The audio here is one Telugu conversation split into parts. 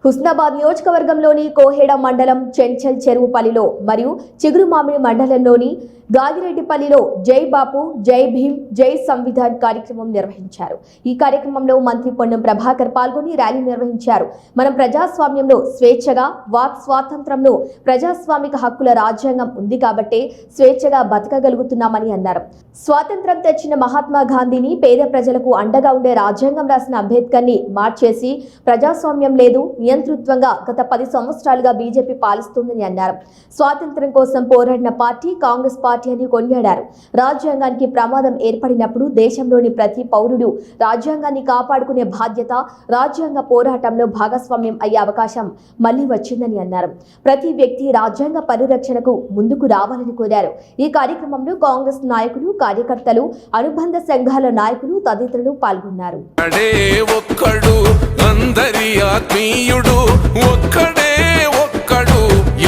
హుస్నాబాద్ నియోజకవర్గంలోని కోహెడ మండలం చెంచల్ చెరువుపల్లిలో మరియు చిగురుమామిడి మండలంలోని గాగిరెడ్డిపల్లిలో జై బాపు జై భీమ్ జై సంవిధాన్ కార్యక్రమం నిర్వహించారు. ఈ కార్యక్రమంలో మంత్రి పొన్నం ప్రభాకర్ పాల్గొని ర్యాలీ నిర్వహించారు. మనం ప్రజాస్వామ్యంలో స్వేచ్ఛగా వాక్ స్వాతంత్రంలో ప్రజాస్వామిక హక్కుల రాజ్యాంగం ఉంది కాబట్టే స్వేచ్ఛగా బతకగలుగుతున్నామని అన్నారు. స్వాతంత్రం తెచ్చిన మహాత్మా గాంధీని పేద ప్రజలకు అండగా ఉండే రాజ్యాంగం రాసిన అంబేద్కర్ని మార్చేసి ప్రజాస్వామ్యం లేదు, నియంతృత్వంగా గత 10 సంవత్సరాలుగా బీజేపీ పాలిస్తుందని అన్నారు. స్వాతంత్రం కోసం పోరాడిన పార్టీ కాంగ్రెస్ పార్టీ అని కొనియాడారు. రాజ్యాంగానికి ప్రమాదం ఏర్పడినప్పుడు దేశంలోని ప్రతి పౌరుడు రాజ్యాంగాన్ని కాపాడుకునే బాధ్యత, రాజ్యాంగ పోరాటంలో భాగస్వామ్యం అయ్యే అవకాశం మళ్లీ వచ్చిందని అన్నారు. ప్రతి వ్యక్తి రాజ్యాంగ పరిరక్షణకు ముందుకు రావాలని కోరారు. ఈ కార్యక్రమంలో కాంగ్రెస్ నాయకులు, కార్యకర్తలు, అనుబంధ సంఘాల నాయకులు తదితరులు పాల్గొన్నారు.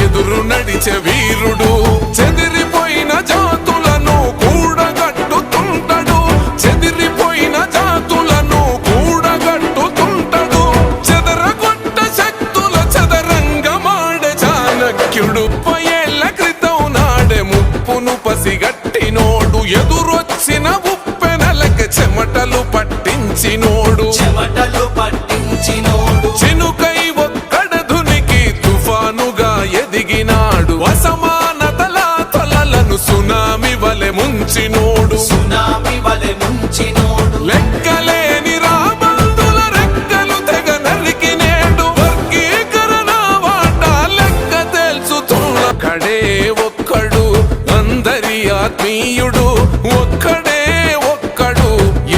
ఎదురు నడిచే వీరుడు, చెదిరిపోయిన జాతులను కూడగట్టుతుంటాడు, చెదిరిపోయిన జాతులను కూడగట్టుతుంటాడు, చెదరగొట్ట శక్తుల చదరంగమాడే చాణక్యుడు, 30 ఏళ్ల క్రితం నాడే ముప్పును పసిగట్టినోడు, ఎదురొచ్చిన ఉప్పెనలకి చెమటలు పట్టించినోడు, చినుకై ఎదిగినాడు, అసమానతల తలలను సునామీ వలె ముంచినోడు, లెక్కలేని రాబందుల రెక్కలు తెగ నరికినేడు, వర్గీకరణ వాట లెక్క తెలుసుతున్న ఒక్కడే ఒక్కడు అందరి ఆత్మీయుడు, ఒక్కడే ఒక్కడు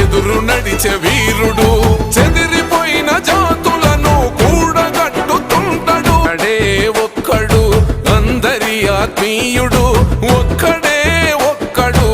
ఎదురు నడిచే వీరుడు, చెదిరిపోయిన జాతులను కూడగట్టుతుంటాడు, ఒక్కడు అందరి ఆత్మీయుడు, ఒక్కడే ఒక్కడు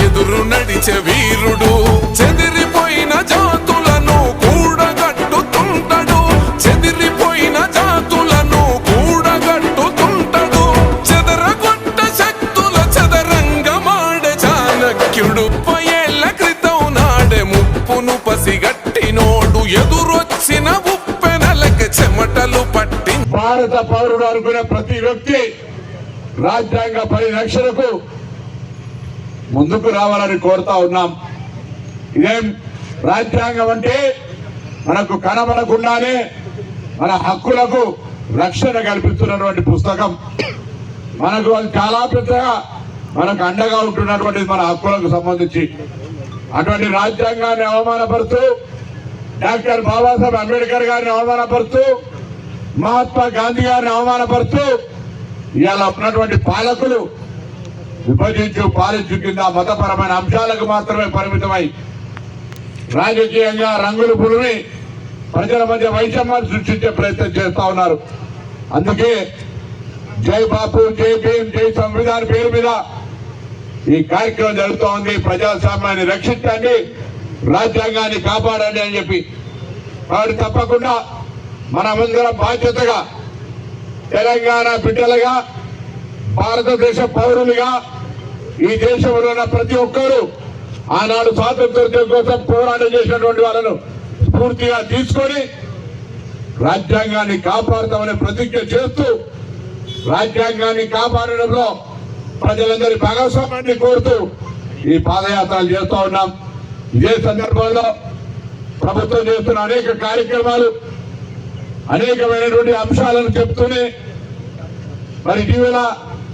ఎదురు నడిచే వీరుడు, చెదిరిపోయిన జాతులను కూడగట్టుతుంటాడు, చెదిరిపోయిన జాతులను కూడగట్టుతుంటాడు, చెదరగొట్ట శక్తుల చదరంగమాడే చాణక్యుడు, 30 ఏళ్ల క్రితం నాడే ముప్పును పసిగట్టినోడు, ఎదురొచ్చిన ఉప్పెనలకి చెమటలు పట్టి భారత పౌరుడు అనుకునే ప్రతి వ్యక్తి రాజ్యాంగ పరిరక్షణకు ముందుకు రావాలని కోరుతా ఉన్నాం. ఇదేం రాజ్యాంగం అంటే మనకు కనబడకుండానే మన హక్కులకు రక్షణ కల్పిస్తున్నటువంటి పుస్తకం. మనకు అది చాలా పెద్దగా మనకు అండగా ఉంటున్నటువంటిది మన హక్కులకు సంబంధించి. అటువంటి రాజ్యాంగాన్ని అవమానపరుస్తూ, డాక్టర్ బాబాసాహెబ్ అంబేద్కర్ గారిని అవమానపరుస్తూ, మహాత్మా గాంధీ గారిని అవమానపరుస్తూ ఇవాళ ఉన్నటువంటి పాలకులు విభజించు పాలించు కింద మతపరమైన అంశాలకు మాత్రమే పరిమితమై రాజకీయంగా రంగులు పులిమి ప్రజల మధ్య వైషమ్యాన్ని సృష్టించే ప్రయత్నం చేస్తా ఉన్నారు. అందుకే జై బాపు జై భీమ్ జై సంవిధాన్ పేరు మీద ఈ కార్యక్రమం జరుగుతూ ఉంది. ప్రజాస్వామ్యాన్ని రక్షించండి, రాజ్యాంగాన్ని కాపాడండి అని చెప్పి. కాబట్టి తప్పకుండా మనమందరం బాధ్యతగా తెలంగాణ బిడ్డలుగా, భారతదేశ పౌరులుగా ఈ దేశంలో ఉన్న ప్రతి ఒక్కరూ ఆనాడు స్వాతంత్ర్యం కోసం పోరాటం చేసినటువంటి వాళ్ళను స్ఫూర్తిగా తీసుకొని రాజ్యాంగాన్ని కాపాడుతామని ప్రతిజ్ఞ చేస్తూ రాజ్యాంగాన్ని కాపాడడంలో ప్రజలందరి భాగస్వామ్యాన్ని కోరుతూ ఈ పాదయాత్రలు చేస్తూ ఉన్నాం. ఇదే సందర్భంలో ప్రభుత్వం చేస్తున్న అనేక కార్యక్రమాలు, అనేకమైనటువంటి అంశాలను చెప్తూనే మరి ఇటీవల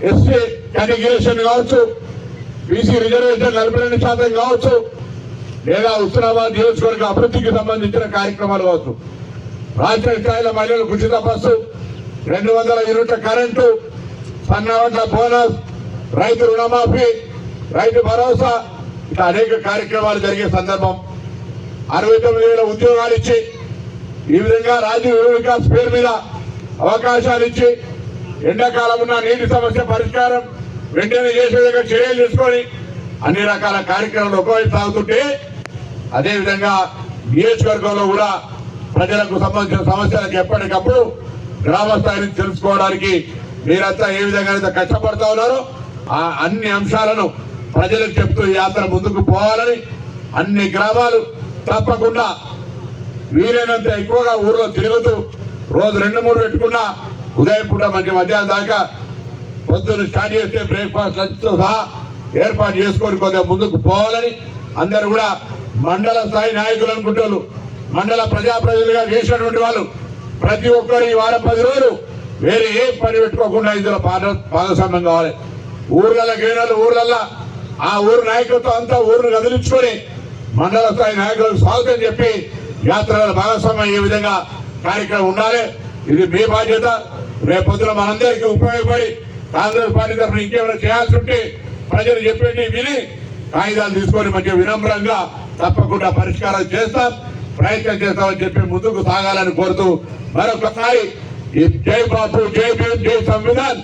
ఎస్సీ కేటగిరేషన్ కావచ్చు, బీసీ రిజర్వేషన్ 42% కావచ్చు, లేదా హుస్నాబాద్ నియోజకవర్గ అభివృద్ధికి సంబంధించిన కార్యక్రమాలు కావచ్చు, రాష్ట్ర స్థాయిలో మహిళలకు ఉచిత బస్సు, 200 యూనిట్ల కరెంటు, సన్నవడ్ల బోనస్, రైతు రుణమాఫీ, రైతు భరోసా, ఇట్లా అనేక కార్యక్రమాలు జరిగే సందర్భం. 69,000 ఉద్యోగాలు ఇచ్చి ఈ విధంగా రాజీవ్ వికాస్ పేరు మీద అవకాశాలు ఇచ్చి ఎండాకాలం ఉన్న నీటి సమస్య పరిష్కారం వెంటనే చేసే విధంగా చర్యలు తీసుకొని అన్ని రకాల కార్యక్రమాలు ఒకవైపు సాగుతుంటే, అదేవిధంగా నియోజకవర్గంలో కూడా ప్రజలకు సంబంధించిన సమస్యలకు ఎప్పటికప్పుడు గ్రామ స్థాయి నుంచి తెలుసుకోవడానికి మీరంతా ఏ విధంగా అయితే కష్టపడతా ఉన్నారో ఆ అన్ని అంశాలను ప్రజలకు చెప్తూ ఈ యాత్ర ముందుకు పోవాలని, అన్ని గ్రామాలు తప్పకుండా వీలైనంత ఎక్కువగా ఊర్లో తిరుగుతూ రోజు 2-3 పెట్టుకున్నా ఉదయం పూట మంచి మధ్యాహ్నం దాకా పొద్దున్న స్టార్ట్ చేస్తే బ్రేక్ఫాస్ట్ లంచ్తో సహా ఏర్పాటు చేసుకొని కొద్దిగా ముందుకు పోవాలని అందరూ కూడా మండల స్థాయి నాయకులు అనుకుంటారు, మండల ప్రజాప్రతినిధులుగా చేసినటువంటి వాళ్ళు ప్రతి ఒక్కరు ఈ వారం 10 రోజులు వేరే ఏ పని పెట్టుకోకుండా ఇందులో భాగస్వామ్యం కావాలి. ఊర్లలో గేనలు ఊర్లల్లో ఆ ఊరు నాయకులతో అంతా ఊరును కదిలించుకొని మండల స్థాయి నాయకులకు స్వాగతం చెప్పి యాత్రల భాగస్వామ్యం అయ్యే విధంగా కార్యక్రమం ఉండాలి. ఇది మీ బాధ్యత. రేపొద్దున మనందరికీ ఉపయోగపడి కాంగ్రెస్ పార్టీ తరఫున ఇంకేమైనా చేయాల్సి ఉంటే ప్రజలు చెప్పేది విని కాగితాలు తీసుకొని మంచిగా వినమ్రంగా తప్పకుండా పరిష్కారం చేస్తాం, ప్రయత్నం చేస్తామని చెప్పి ముందుకు సాగాలని కోరుతూ మరొకసారి జై బాపు, జై భీమ్, జై సంవిధాన్.